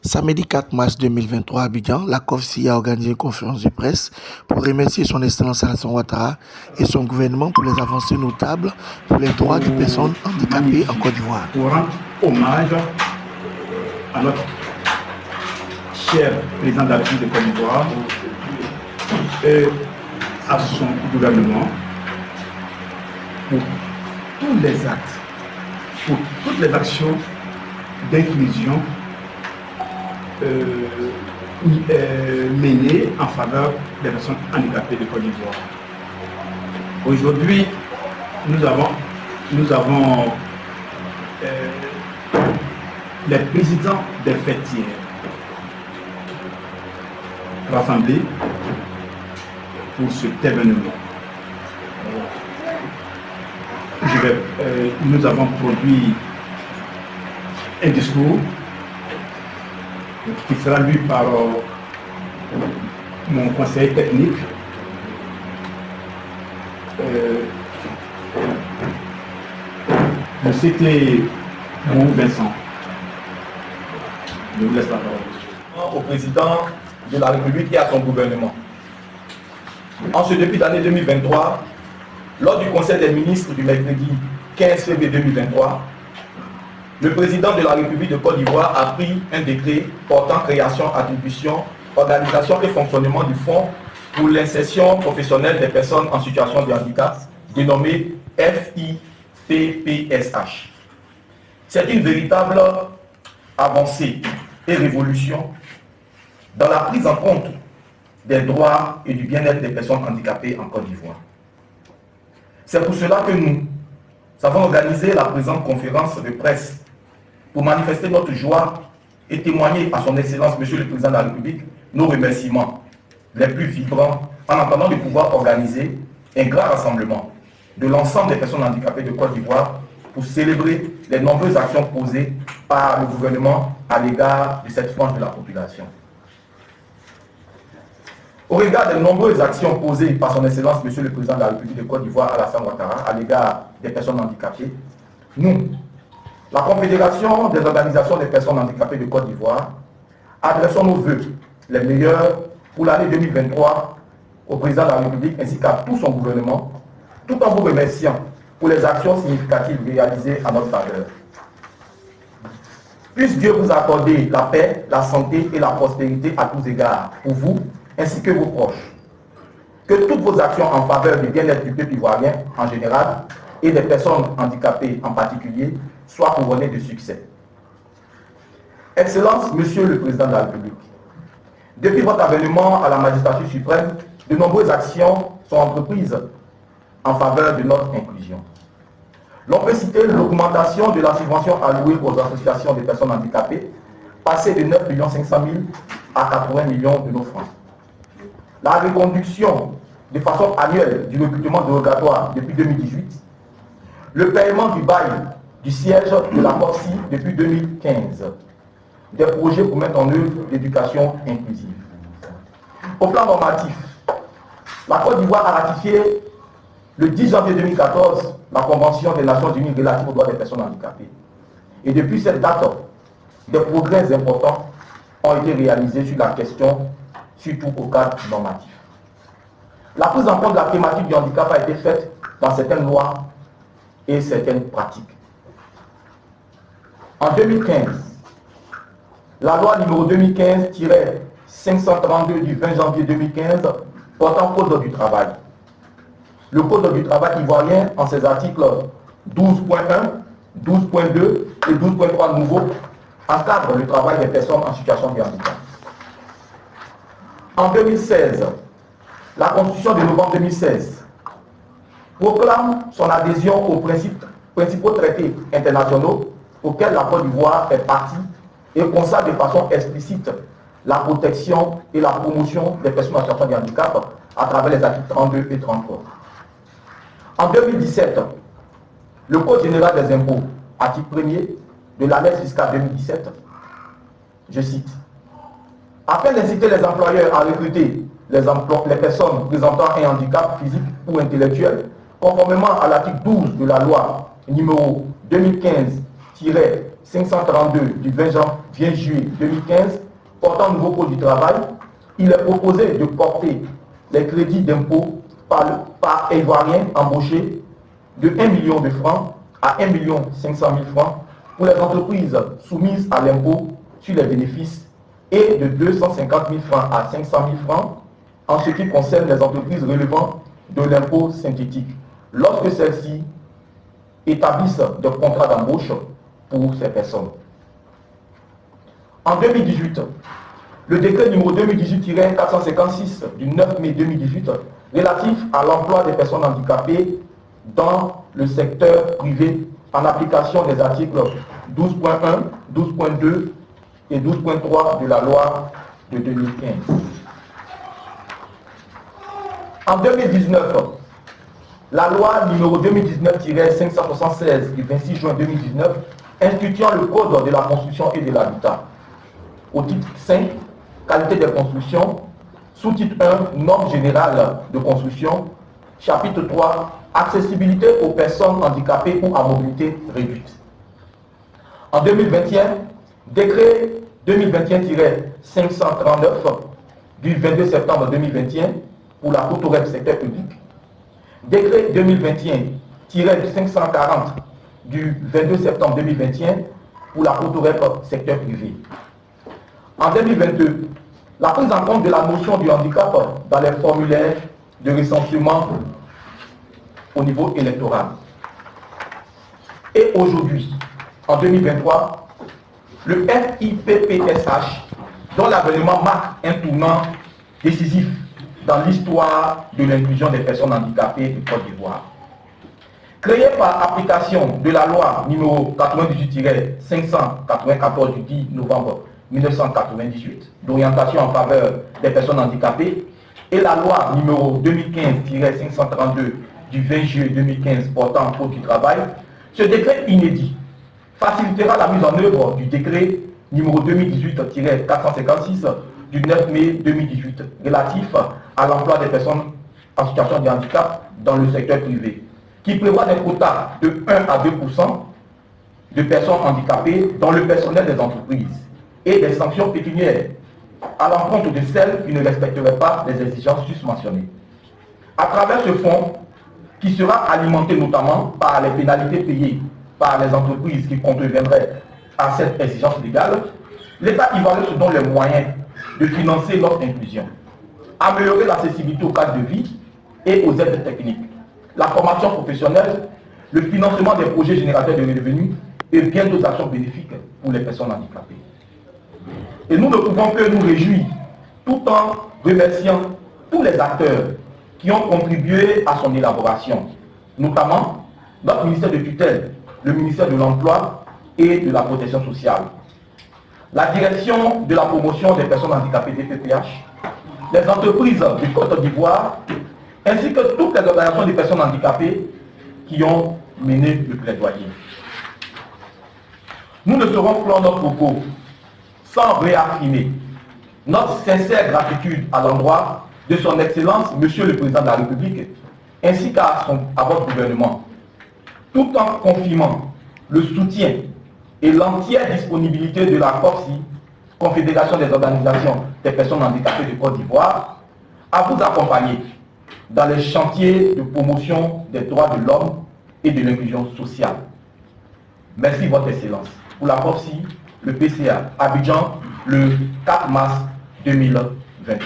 Samedi 4 mars 2023 à Abidjan, la COFSI a organisé une conférence de presse pour remercier son Excellence Alassane Ouattara et son gouvernement pour les avancées notables pour les droits des personnes handicapées en Côte d'Ivoire. Pour rendre hommage à notre cher président de la République de Côte d'Ivoire et à son gouvernement pour tous les actes, pour toutes les actions d'inclusion menées en faveur des personnes handicapées de Côte d'Ivoire. Aujourd'hui, nous avons les présidents des fêtières rassemblés pour cet événement. Nous avons produit un discours qui sera lu par mon conseiller technique, le CT Vincent. Je vous laisse la parole. Au président de la République et à son gouvernement. En ce début d'année 2023, lors du Conseil des ministres du mercredi 15 février 2023, le président de la République de Côte d'Ivoire a pris un décret portant création, attribution, organisation et fonctionnement du Fonds pour l'insertion professionnelle des personnes en situation de handicap, dénommé FIPPSH. C'est une véritable avancée et révolution dans la prise en compte des droits et du bien-être des personnes handicapées en Côte d'Ivoire. C'est pour cela que nous avons organisé la présente conférence de presse pour manifester notre joie et témoigner à son Excellence, Monsieur le Président de la République, nos remerciements les plus vibrants en attendant de pouvoir organiser un grand rassemblement de l'ensemble des personnes handicapées de Côte d'Ivoire pour célébrer les nombreuses actions posées par le gouvernement à l'égard de cette frange de la population. Au regard des nombreuses actions posées par son Excellence, Monsieur le Président de la République de Côte d'Ivoire, Alassane Ouattara, à l'égard des personnes handicapées, nous, la Confédération des organisations des personnes handicapées de Côte d'Ivoire, adressons nos vœux les meilleurs pour l'année 2023 au Président de la République ainsi qu'à tout son gouvernement, tout en vous remerciant pour les actions significatives réalisées à notre faveur. Puisse Dieu vous accorder la paix, la santé et la prospérité à tous égards, pour vous ainsi que vos proches. Que toutes vos actions en faveur du bien-être du peuple ivoirien en général et des personnes handicapées en particulier soient couronnées de succès. Excellence, Monsieur le Président de la République, depuis votre avènement à la magistrature suprême, de nombreuses actions sont entreprises en faveur de notre inclusion. L'on peut citer l'augmentation de la subvention allouée aux associations des personnes handicapées, passée de 9 500 000 à 80 millions de nos francs. La reconduction de façon annuelle du recrutement dérogatoire depuis 2018, le paiement du bail du siège de la COFSI depuis 2015, des projets pour mettre en œuvre l'éducation inclusive. Au plan normatif, la Côte d'Ivoire a ratifié le 10 janvier 2014 la Convention des Nations Unies relative aux droits des personnes handicapées. Et depuis cette date, des progrès importants ont été réalisés sur la question, surtout au cadre normatif. La prise en compte de la thématique du handicap a été faite dans certaines lois et certaines pratiques. En 2015, la loi numéro 2015-532 du 20 janvier 2015 portant Code du travail. Le Code du travail ivoirien, en ses articles 12.1, 12.2 et 12.3 nouveaux, encadre le travail des personnes en situation de handicap. En 2016, la Constitution de novembre 2016 proclame son adhésion aux principaux traités internationaux auxquels la Côte d'Ivoire fait partie et consacre de façon explicite la protection et la promotion des personnes en situation de handicap à travers les articles 32 et 33. En 2017, le Code général des impôts, article 1er de l'annexe fiscale 2017, je cite, afin d'inciter les employeurs à recruter les personnes présentant un handicap physique ou intellectuel, conformément à l'article 12 de la loi numéro 2015-532 532 du 20 juillet 2015 portant nouveau code du travail, il est proposé de porter les crédits d'impôt par ivoirien embauché de 1 million de francs à 1 500 000 francs pour les entreprises soumises à l'impôt sur les bénéfices et de 250 000 francs à 500 000 francs en ce qui concerne les entreprises relevant de l'impôt synthétique, lorsque celles-ci établissent des contrats d'embauche pour ces personnes. En 2018, le décret numéro 2018-456 du 9 mai 2018 relatif à l'emploi des personnes handicapées dans le secteur privé en application des articles 12.1, 12.2 et 12.3 de la loi de 2015. En 2019, la loi numéro 2019-576 du 26 juin 2019 instituant le Code de la construction et de l'habitat. Au titre 5, qualité des constructions, sous-titre 1, normes générales de construction, chapitre 3, accessibilité aux personnes handicapées ou à mobilité réduite. En 2021, décret 2021-539 du 22 septembre 2021 pour la Cotorep secteur public, décret 2021-540 du 22 septembre 2021 pour la Cotorep secteur privé. En 2022, la prise en compte de la notion du handicap dans les formulaires de recensement au niveau électoral. Et aujourd'hui, en 2023, le FIPPSH, dont l'avènement marque un tournant décisif dans l'histoire de l'inclusion des personnes handicapées du Côte d'Ivoire. Créé par application de la loi numéro 98-594 du 10 novembre 1998 d'orientation en faveur des personnes handicapées et la loi numéro 2015-532 du 20 juillet 2015 portant code du travail, ce décret inédit facilitera la mise en œuvre du décret numéro 2018-456 du 9 mai 2018 relatif à l'emploi des personnes en situation de handicap dans le secteur privé, qui prévoit des quotas de 1 à 2% de personnes handicapées dans le personnel des entreprises et des sanctions pécuniaires à l'encontre de celles qui ne respecteraient pas les exigences susmentionnées. À travers ce fonds, qui sera alimenté notamment par les pénalités payées par les entreprises qui contreviendraient à cette exigence légale, l'État ivoirien se donne les moyens de financer notre inclusion, améliorer l'accessibilité au cadre de vie et aux aides techniques, la formation professionnelle, le financement des projets générateurs de revenus et bien d'autres actions bénéfiques pour les personnes handicapées. Et nous ne pouvons que nous réjouir tout en remerciant tous les acteurs qui ont contribué à son élaboration, notamment notre ministère de tutelle, le ministère de l'Emploi et de la Protection sociale, la direction de la promotion des personnes handicapées DPPH, les entreprises du Côte d'Ivoire, ainsi que toutes les organisations des personnes handicapées qui ont mené le plaidoyer. Nous ne saurons clore notre propos sans réaffirmer notre sincère gratitude à l'endroit de son Excellence, Monsieur le Président de la République, ainsi qu'à votre gouvernement, tout en confirmant le soutien et l'entière disponibilité de la COFSI, Confédération des organisations des personnes handicapées de Côte d'Ivoire, à vous accompagner dans les chantiers de promotion des droits de l'homme et de l'inclusion sociale. Merci Votre Excellence. Pour la COFSI, le PCA, Abidjan, le 4 mars 2021.